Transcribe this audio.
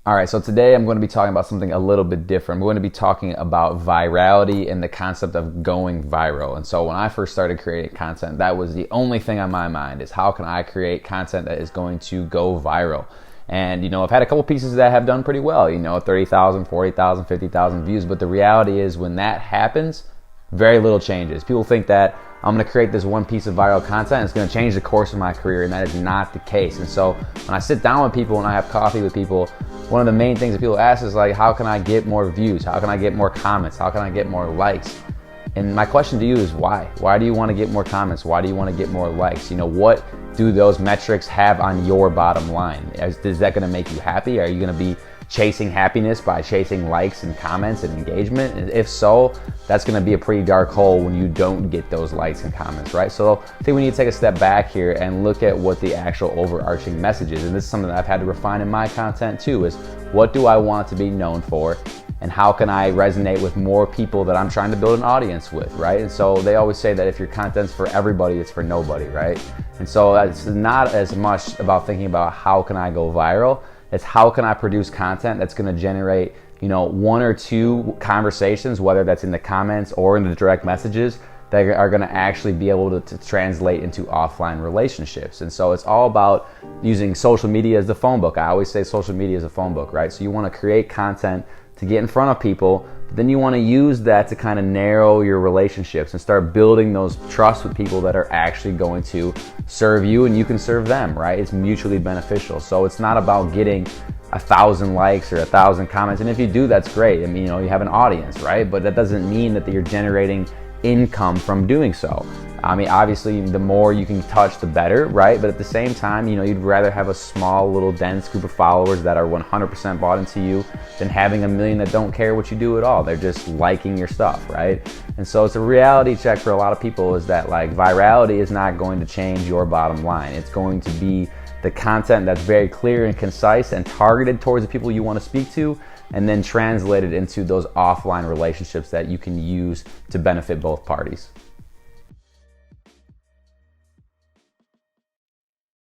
All right, so today I'm going to be talking about something a little bit different. I'm going to be talking about virality and the concept of going viral. And so when I first started creating content, that was the only thing on my mind is how can I create content that is going to go viral? And, I've had a couple pieces that have done pretty well, 30,000, 40,000, 50,000 views. But the reality is when that happens, very little changes. People think that I'm going to create this one piece of viral content and it's going to change the course of my career, and that is not the case. And so when I sit down with people and I have coffee with people, one of the main things that people ask is like, how can I get more views? How can I get more comments? How can I get more likes? And my question to you is why? Why do you want to get more comments? Why do you want to get more likes? What do those metrics have on your bottom line? Is that going to make you happy? Are you going to be chasing happiness by chasing likes and comments and engagement? And if so, that's going to be a pretty dark hole when you don't get those likes and comments, right? So I think we need to take a step back here and look at what the actual overarching message is. And this is something that I've had to refine in my content too, is what do I want to be known for? And how can I resonate with more people that I'm trying to build an audience with, right? And so they always say that if your content's for everybody, it's for nobody, right? And so it's not as much about thinking about how can I go viral. It's how can I produce content that's going to generate, one or two conversations, whether that's in the comments or in the direct messages, that are going to actually be able to translate into offline relationships. And so it's all about using social media as the phone book. I always say social media is a phone book, right? So you want to create content to get in front of people, but then you want to use that to kind of narrow your relationships and start building those trust with people that are actually going to serve you and you can serve them, right? It's mutually beneficial. So it's not about getting 1,000 likes or 1,000 comments. And if you do, that's great. I mean, you have an audience, right? But that doesn't mean that you're generating income from doing so. I mean, obviously, the more you can touch, the better, right? But at the same time, you'd rather have a small, little, dense group of followers that are 100% bought into you than having a million that don't care what you do at all. They're just liking your stuff, right? And so it's a reality check for a lot of people is that virality is not going to change your bottom line. It's going to be the content that's very clear and concise and targeted towards the people you want to speak to, and then translated into those offline relationships that you can use to benefit both parties.